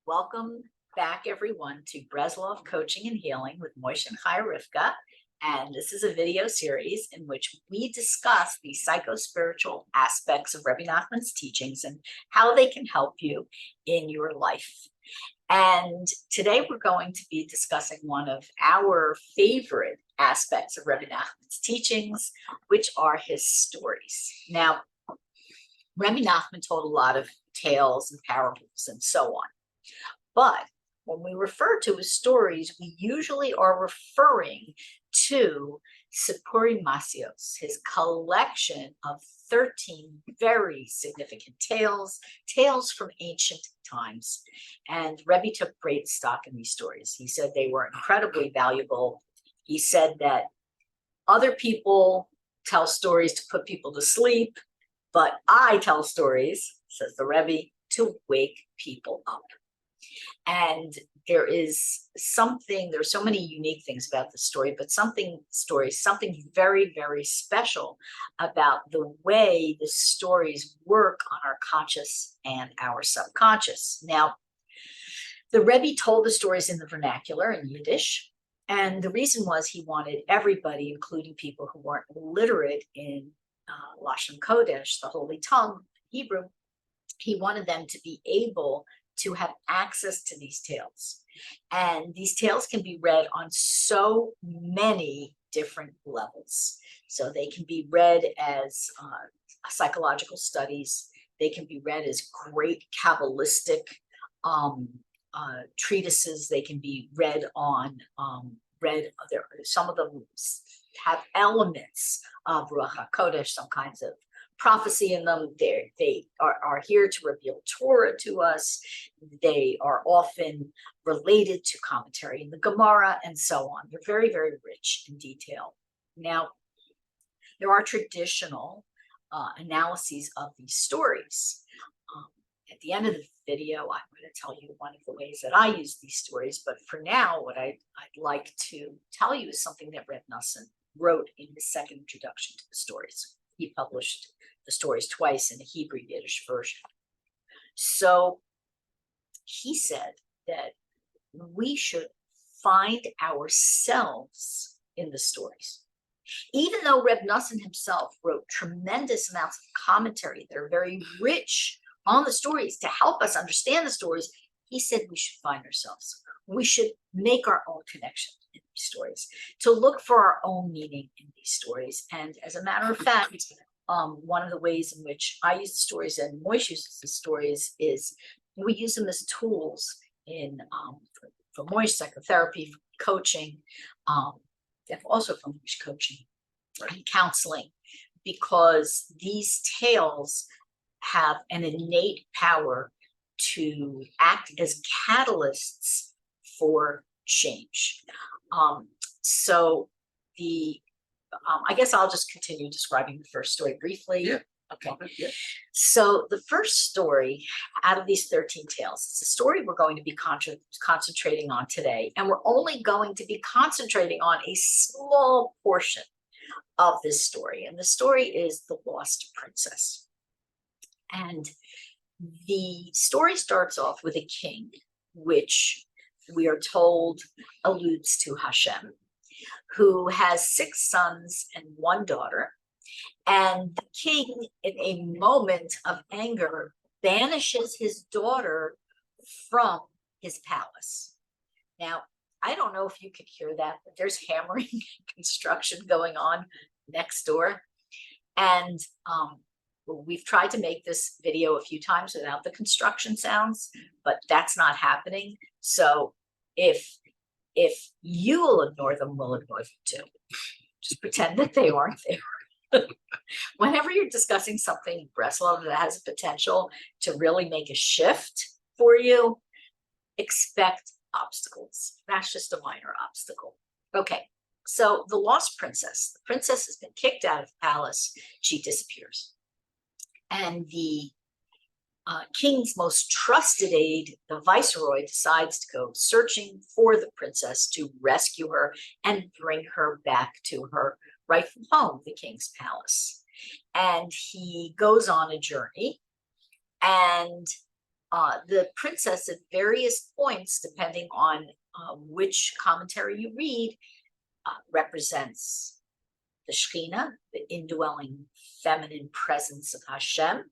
Welcome back, everyone, to Breslov Coaching and Healing with Moshe and Chaya Rivka. And this is a video series in which we discuss the psychospiritual aspects of Rebbe Nachman's teachings and how they can help you in your life. And today we're going to be discussing one of our favorite aspects of Rebbe Nachman's teachings, which are his stories. Now, Rebbe Nachman told a lot of tales and parables and so on. But when we refer to his stories, we usually are referring to Sipuri Masios, his collection of 13 very significant tales from ancient times. And Rebbe took great stock in these stories. He said they were incredibly valuable. He said that other people tell stories to put people to sleep, but I tell stories, says the Rebbe, to wake people up. And there's so many unique things about the story, but something very, very special about the way the stories work on our conscious and our subconscious. Now, the Rebbe told the stories in the vernacular, in Yiddish, and the reason was he wanted everybody, including people who weren't literate in Lashon Kodesh, the Holy Tongue, Hebrew, he wanted them to be able to have access to these tales. And these tales can be read on so many different levels. So they can be read as psychological studies. They can be read as great Kabbalistic treatises. They can be read on, some of them have elements of Ruach HaKodesh, some kinds of prophecy in them. They are here to reveal Torah to us. They are often related to commentary in the Gemara and so on. They're very, very rich in detail. Now, there are traditional analyses of these stories. At the end of the video, I'm going to tell you one of the ways that I use these stories. But for now, what I'd like to tell you is something that Rebbe Nachman wrote in his second introduction to the stories. He published the stories twice in a Hebrew Yiddish version. So he said that we should find ourselves in the stories. Even though Rebbe Nachman himself wrote tremendous amounts of commentary that are very rich on the stories to help us understand the stories, he said we should find ourselves. We should make our own connection in these stories, to look for our own meaning in these stories. And as a matter of fact, one of the ways in which I use the stories and Moshe uses the stories is we use them as tools in for Moshe psychotherapy, for coaching, also for Moshe coaching and counseling, because these tales have an innate power to act as catalysts for change. I guess I'll just continue describing the first story briefly. Yeah. Okay. Yeah. So the first story out of these 13 tales, it's a story we're going to be concentrating on today. And we're only going to be concentrating on a small portion of this story. And the story is The Lost Princess. And the story starts off with a king, which we are told alludes to Hashem, who has 6 sons and 1 daughter. And the king, in a moment of anger, banishes his daughter from his palace. Now, I don't know if you can hear that, but there's hammering construction going on next door. And we've tried to make this video a few times without the construction sounds, but that's not happening. So if you will ignore them, we'll ignore them too. Just pretend that they aren't there. Whenever you're discussing something, Breslov, that has a potential to really make a shift for you, expect obstacles. That's just a minor obstacle. Okay, so the lost princess. The princess has been kicked out of the palace. She disappears. And the king's most trusted aide, the viceroy, decides to go searching for the princess to rescue her and bring her back to her rightful home, the king's palace. And he goes on a journey, and The princess at various points, depending on which commentary you read, represents the Shekhinah, the indwelling feminine presence of Hashem.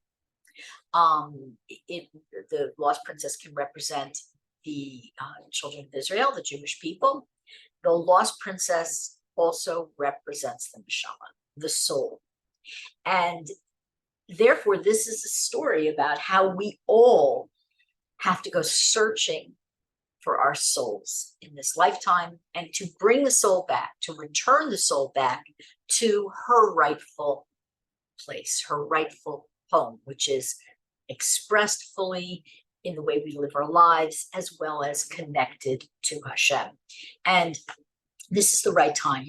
The lost princess can represent the children of Israel, the Jewish people. The lost princess also represents the neshama, the soul. And therefore, this is a story about how we all have to go searching for our souls in this lifetime, and to bring the soul back, to return the soul back to her rightful place, her rightful home, which is expressed fully in the way we live our lives, as well as connected to Hashem. And this is the right time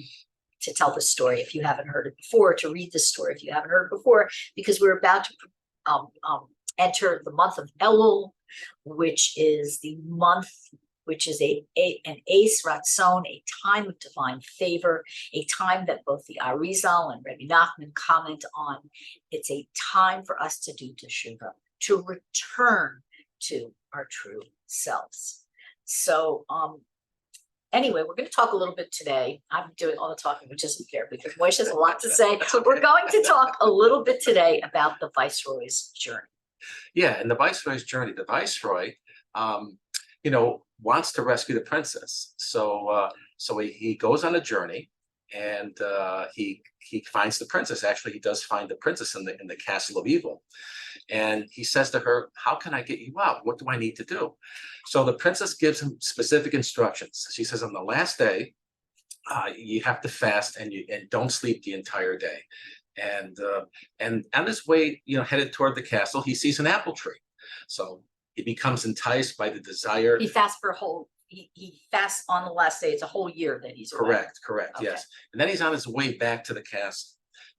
to tell the story if you haven't heard it before, to read the story if you haven't heard it before, because we're about to enter the month of Elul, which is the month, which is an Eis Ratzon, a time of divine favor, a time that both the Arizal and Rebbe Nachman comment on. It's a time for us to do teshuvah, to return to our true selves. So anyway, we're going to talk a little bit today. I'm doing all the talking, which isn't fair because Moshe has a lot to say. We're going to talk a little bit today about the Viceroy's journey. Yeah, and the Viceroy's journey. The Viceroy, wants to rescue the princess. So he goes on a journey, and he finds the princess. Actually, he does find the princess in the castle of evil. And he says to her, "How can I get you out? What do I need to do?" So the princess gives him specific instructions. She says, on the last day, you have to fast and don't sleep the entire day. And on his way, headed toward the castle, he sees an apple tree. So he becomes enticed by the desire. He fasts for a whole. He fasts on the last day. It's a whole year that he's away. Correct. Okay. Yes. And then he's on his way back to the castle,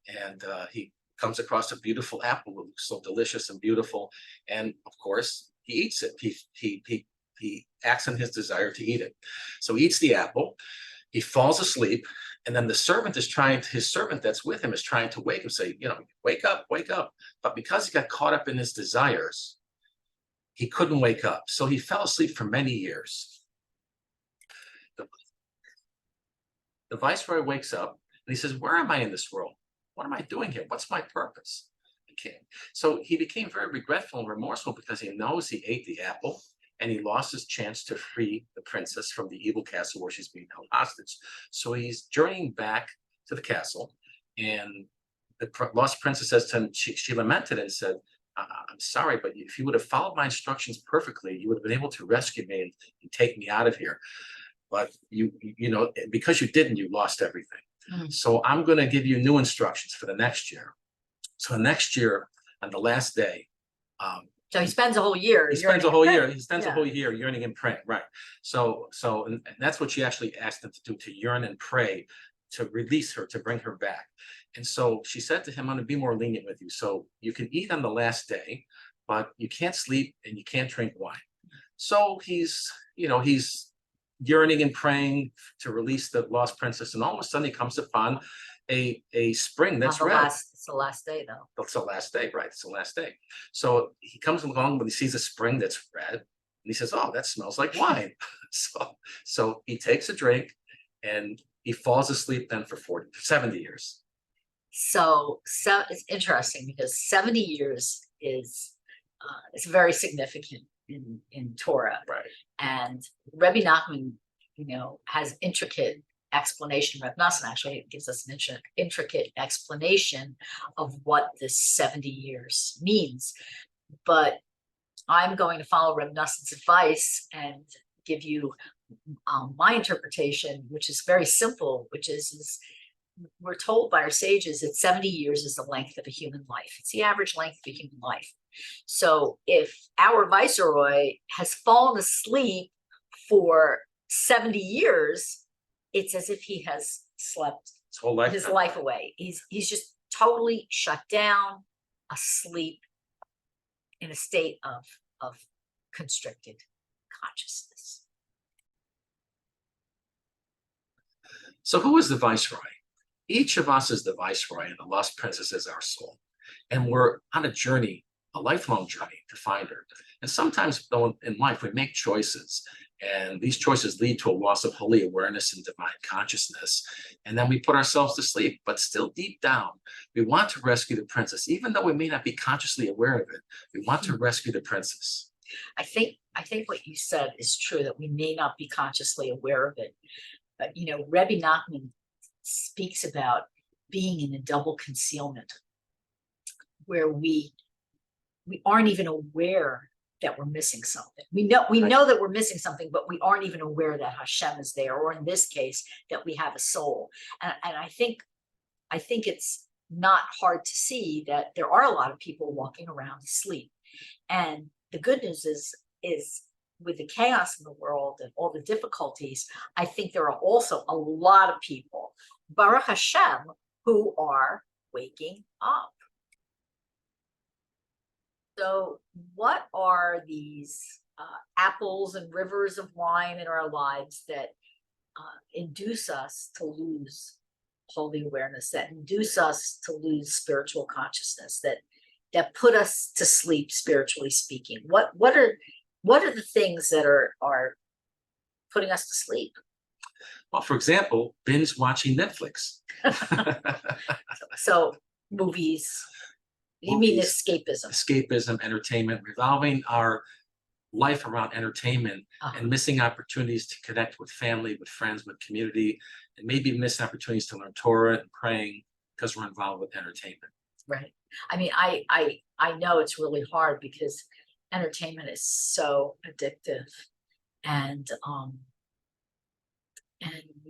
and he comes across a beautiful apple that looks so delicious and beautiful, and of course he eats it. He acts on his desire to eat it. So he eats the apple. He falls asleep, and then his servant that's with him is trying to wake him, say, wake up. But because he got caught up in his desires, he couldn't wake up. So he fell asleep for many years. The Viceroy wakes up and he says, "Where am I in this world? What am I doing here? What's my purpose?" So he became very regretful and remorseful because he knows he ate the apple and he lost his chance to free the princess from the evil castle where she's being held hostage. So he's journeying back to the castle, and the lost princess says to him, she lamented and said, "I'm sorry, but if you would have followed my instructions perfectly, you would have been able to rescue me and take me out of here. But because you didn't, you lost everything. So I'm going to give you new instructions for the next year." So next year, on the last day, so he spends a whole year. He spends a whole year yearning and praying, right? So and that's what she actually asked him to do, to yearn and pray, to release her, to bring her back. And so she said to him, "I'm going to be more lenient with you. So you can eat on the last day, but you can't sleep and you can't drink wine." So he's yearning and praying to release the lost princess, and all of a sudden he comes upon a spring that's red. It's the last day, though. It's the last day, right? It's the last day. So he comes along when he sees a spring that's red, and he says, "Oh, that smells like wine." So he takes a drink, and he falls asleep then for 70 years. So it's interesting because 70 years is very significant in Torah, right? And Rebbe Nachman, has intricate explanation. Rebbe Nachman actually gives us an intricate explanation of what this 70 years means. But I'm going to follow Rebbe Nachman's advice and give you my interpretation, which is very simple, which is we're told by our sages that 70 years is the length of a human life. It's the average length of a human life. So if our Viceroy has fallen asleep for 70 years, it's as if he has slept his life away. He's just totally shut down, asleep, in a state of constricted consciousness. So who is the Viceroy? Each of us is the Viceroy, and the lost princess is our soul. And we're on a journey a lifelong journey to find her. And sometimes though in life we make choices, and these choices lead to a loss of holy awareness and divine consciousness. And then we put ourselves to sleep, but still deep down, we want to rescue the princess. Even though we may not be consciously aware of it, we want to rescue the princess. I think what you said is true, that we may not be consciously aware of it. But, you know, Rebbe Nachman speaks about being in a double concealment, where we aren't even aware that we're missing something. We know that we're missing something, but we aren't even aware that Hashem is there, or in this case, that we have a soul. And I think it's not hard to see that there are a lot of people walking around asleep. And the good news is with the chaos in the world and all the difficulties, I think there are also a lot of people, Baruch Hashem, who are waking up. So what are these apples and rivers of wine in our lives that induce us to lose holy awareness, that induce us to lose spiritual consciousness, that put us to sleep, spiritually speaking? What are the things that are putting us to sleep? Well, for example, binge watching Netflix. So movies. You mean escapism? Escapism, entertainment, revolving our life around entertainment and missing opportunities to connect with family, with friends, with community, and maybe missing opportunities to learn Torah and praying because we're involved with entertainment. Right. I mean, I know it's really hard because entertainment is so addictive, and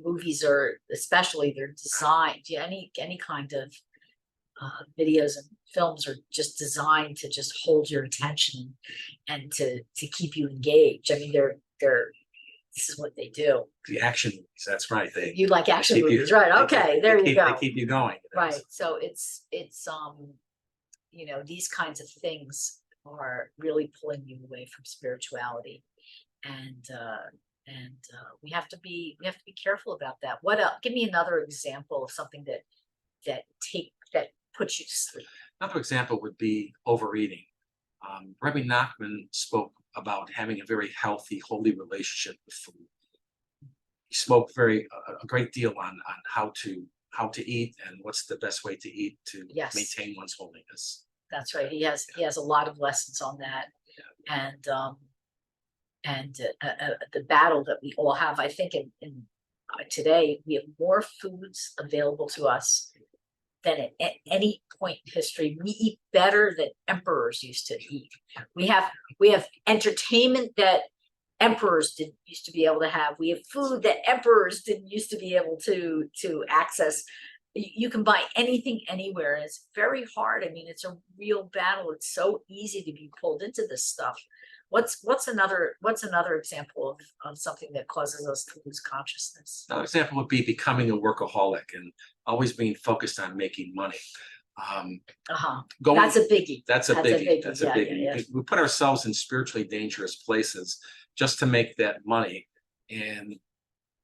movies are, especially, they're designed, any kind of videos and films are just designed to just hold your attention and to keep you engaged. I mean, this is what they do. The action movies, that's right. You like action movies, right? Okay, there you go. They keep you going. Right. So it's you know, these kinds of things are really pulling you away from spirituality, and we have to be careful about that. What else? Give me another example of something that puts you to sleep. Another example would be overeating. Rebbe Nachman spoke about having a very healthy, holy relationship with food. He spoke a great deal on how to eat and what's the best way to eat to maintain one's holiness. That's right. He has a lot of lessons on that, and the battle that we all have. I think in today we have more foods available to us than at any point in history. We eat better than emperors used to eat. We have entertainment that emperors didn't used to be able to have. We have food that emperors didn't used to be able to access. You can buy anything anywhere, and it's very hard. I mean, it's a real battle. It's so easy to be pulled into this stuff. What's another example of something that causes us to lose consciousness? Another example would be becoming a workaholic and always being focused on making money. That's a biggie. That's a biggie. We put ourselves in spiritually dangerous places just to make that money. And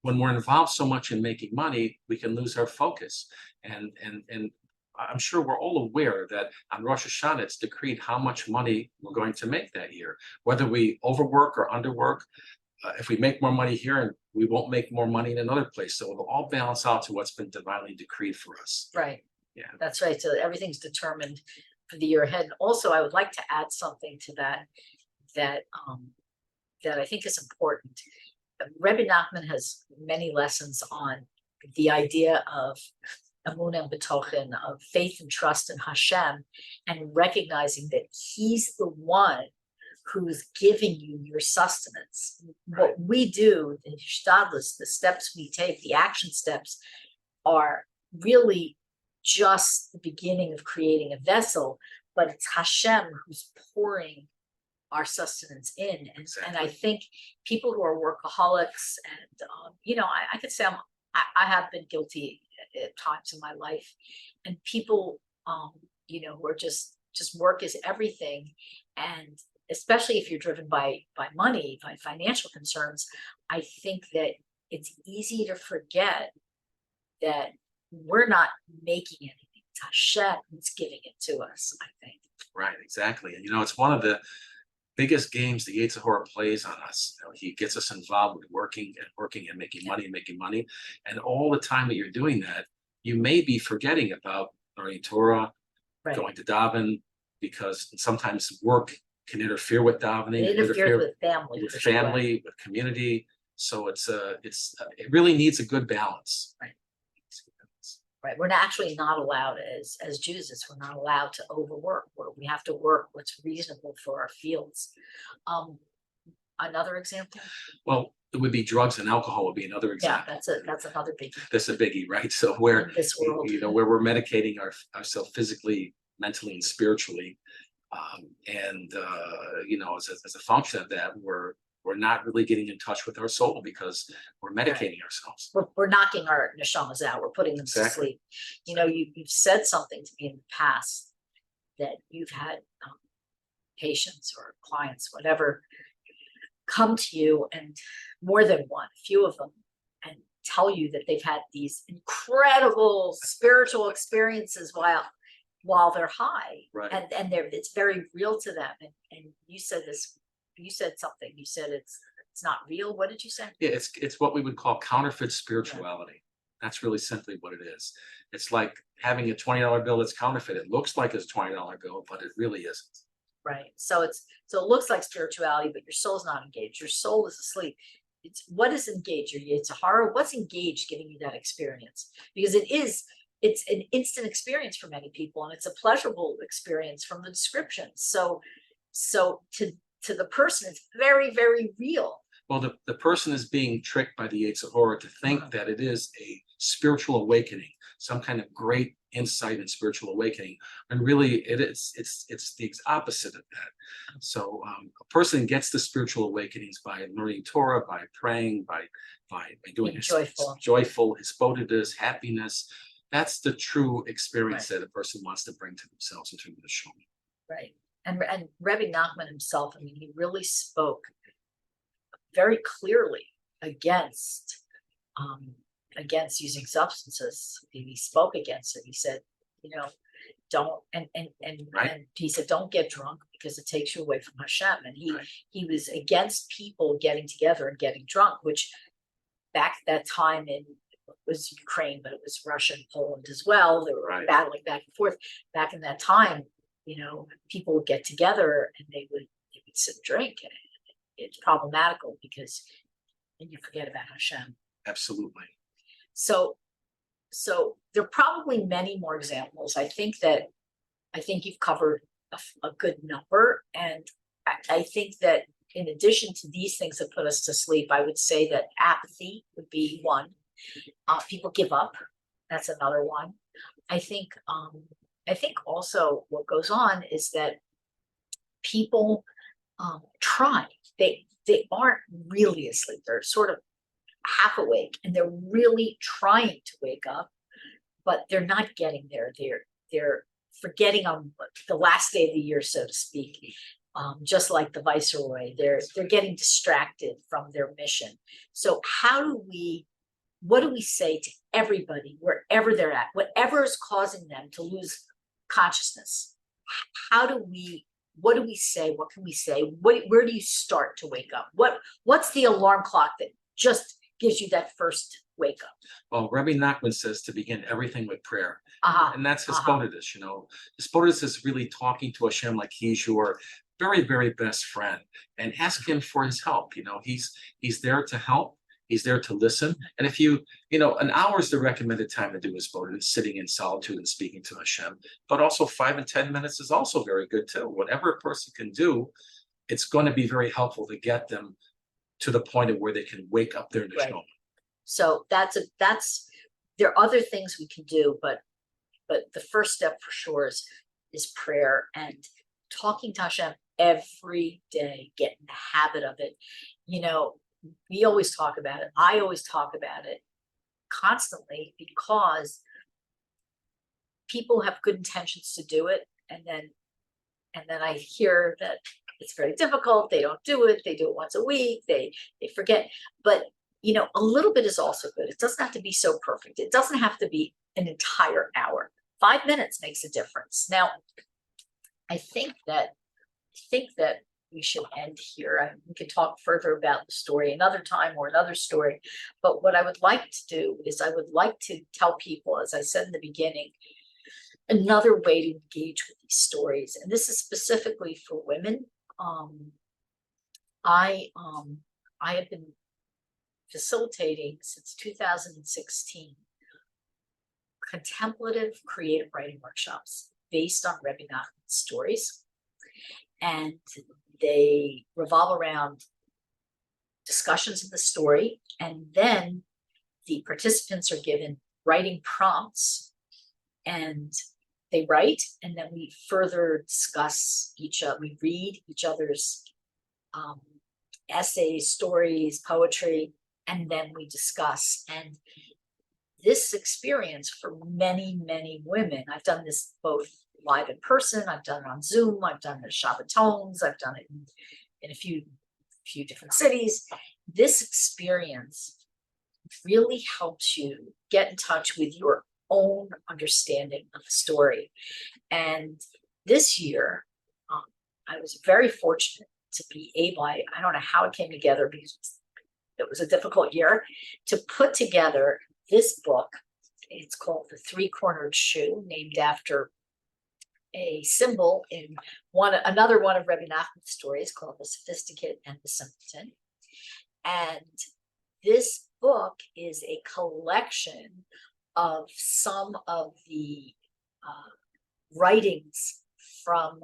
when we're involved so much in making money, we can lose our focus. And I'm sure we're all aware that on Rosh Hashanah, it's decreed how much money we're going to make that year, whether we overwork or underwork. If we make more money here, and we won't make more money in another place. So it'll all balance out to what's been divinely decreed for us. Right. Yeah, that's right. So everything's determined for the year ahead. And also, I would like to add something to that I think is important. Rebbe Nachman has many lessons on the idea of emunah b'tochen, of faith and trust in Hashem, and recognizing that He's the one who's giving you your sustenance. Right. What we do, the hishtadlus, the steps we take, the action steps, are really just the beginning of creating a vessel, but it's Hashem who's pouring our sustenance in. And I think people who are workaholics, and I could say I have been guilty at times in my life, and people who are just work is everything, and especially if you're driven by money, by financial concerns, I think that it's easy to forget that we're not making anything. It's Hashem who's giving it to us, I think. Right, exactly. And it's one of the biggest games the Yetzer Hara plays on us. He gets us involved with working and making money. And all the time that you're doing that, you may be forgetting about learning Torah, Right. going to daven, because sometimes work can interfere with davening, It interferes with family, with for sure. family, with community. So it really needs a good balance. Right. Right. We're actually not allowed as Jews, we're not allowed to overwork. We have to work what's reasonable for our fields. Another example? Well, it would be drugs and alcohol would be another Yeah, example. that's another biggie That's a biggie, right? So where in this world. where we're medicating ourselves physically, mentally, and spiritually, as a function of that, we're not really getting in touch with our soul because we're medicating ourselves. We're knocking our neshamas out. We're putting them to sleep. You've said something to me in the past that you've had patients or clients, whatever, come to you, and more than one, a few of them, and tell you that they've had these incredible spiritual experiences while they're high, Right. and it's very real to them. And you said this. You said something. You said it's not real. What did you say? Yeah, it's what we would call counterfeit spirituality. That's really simply what it is. It's like having a $20 bill that's counterfeit. It looks like it's a $20 bill, but it really isn't. Right. So it looks like spirituality, but your soul's not engaged. Your soul is asleep. It's what is engaged? Your Yetzer Hara. What's engaged giving you that experience? Because it's an instant experience for many people, and it's a pleasurable experience from the description. So to the person, it's very, very real. Well, the person is being tricked by the Yetzer Hara to think that it is a spiritual awakening, some kind of great insight and spiritual awakening, and really it's the opposite of that. So a person gets the spiritual awakenings by learning Torah, by praying, by doing joyful, Hitbodedut, happiness. That's the true experience that a person wants to bring to themselves in terms of the Shema. Right. And Rebbe Nachman himself, he really spoke very clearly against using substances. He spoke against it. He said, don't, and he said, don't get drunk because it takes you away from Hashem. And he was against people getting together and getting drunk, which back at that time it was Ukraine, but it was Russia and Poland as well. They were battling back and forth. Back in that time, people would get together and they would sit and drink. And it's problematical because then you forget about Hashem. Absolutely. So there are probably many more examples. I think you've covered a good number. And I think that in addition to these things that put us to sleep, I would say that apathy would be one. People give up. That's another one. I think also what goes on is that people try. They aren't really asleep. They're sort of half awake, and they're really trying to wake up, but they're not getting there. They're forgetting on the last day of the year, so to speak. Just like the Viceroy, they're getting distracted from their mission. So what do we say to everybody, wherever they're at, whatever is causing them to lose consciousness? What do we say? What can we say? Where do you start to wake up? What's the alarm clock that just gives you that first wake up? Well, Rebbe Nachman says to begin everything with prayer. And that's Hitbodedut. Hitbodedut is really talking to Hashem like he's your very, very best friend, and ask him for his help. He's there to help. He's there to listen. And if an hour is the recommended time to do Hitbodedut, sitting in solitude and speaking to Hashem. But also 5 and 10 minutes is also very good too. Whatever a person can do, it's going to be very helpful to get them to the point of where they can wake up their neshama. So there are other things we can do, but the first step for sure is prayer and talking to Hashem every day. Get in the habit of it. We always talk about it. I always talk about it constantly because people have good intentions to do it, and then I hear that it's very difficult. They don't do it. They do it once a week. They forget. But a little bit is also good. It doesn't have to be so perfect. It doesn't have to be an entire hour. 5 minutes makes a difference. Now, I think that we should end here. We could talk further about the story another time or another story. But what I would like to do is I would like to tell people, as I said in the beginning, another way to engage with these stories. And this is specifically for women. I have been facilitating since 2016 contemplative creative writing workshops based on Rebbe Nachman's stories. And they revolve around discussions of the story, and then the participants are given writing prompts, and they write, and then we further discuss we read each other's essays, stories, poetry, and then we discuss. And this experience for many, many women, I've done this both live in person, I've done it on Zoom, I've done it at Shabbatones, I've done it in a few different cities. This experience really helps you get in touch with your own understanding of the story. And this year, I was very fortunate to be able, I don't know how it came together because it was a difficult year, to put together this book. It's called The Three-Cornered Shoe, named after a symbol in another one of Rebbe Nachman's stories called The Sophisticate and the Simpleton. And this book is a collection of some of the writings from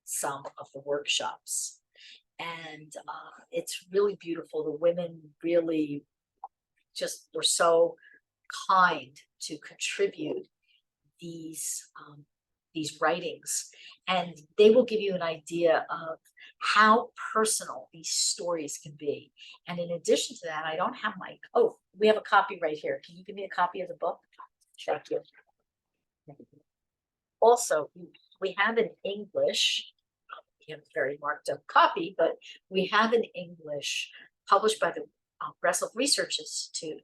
some of the workshops. And it's really beautiful. The women really just were so kind to contribute these writings, and they will give you an idea of how personal these stories can be. And in addition to that, I don't have we have a copy right here. Can you give me a copy of the book? Thank you. Also, we have an English, a very marked up copy, but we have an English published by the Breslov Research Institute,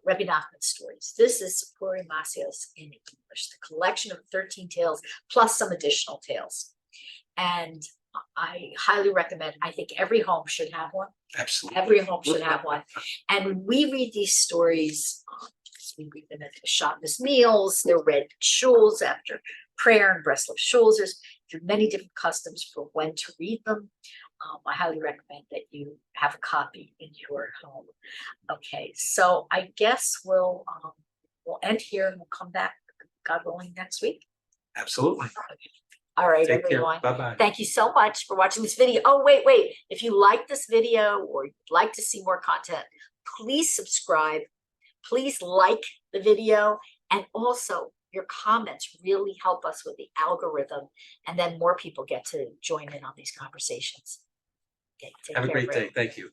Rebbe Nachman stories. This is Puri Masios in English, the collection of 13 tales plus some additional tales. And I highly recommend. I think every home should have one. Absolutely. Every home should have one. And when we read these stories, we read them at the Shabbos meals. They're read in shuls after prayer and Breslov shuls. There's many different customs for when to read them. I highly recommend that you have a copy in your home. Okay, so I guess we'll end here and we'll come back, God willing, next week. Absolutely. All right, Take everyone. Care. Bye-bye. Thank you so much for watching this video. Oh, wait. If you like this video or you'd like to see more content, please subscribe. Please like the video. And also, your comments really help us with the algorithm. And then more people get to join in on these conversations. Okay, take Have a care, great everyone. day. Thank you.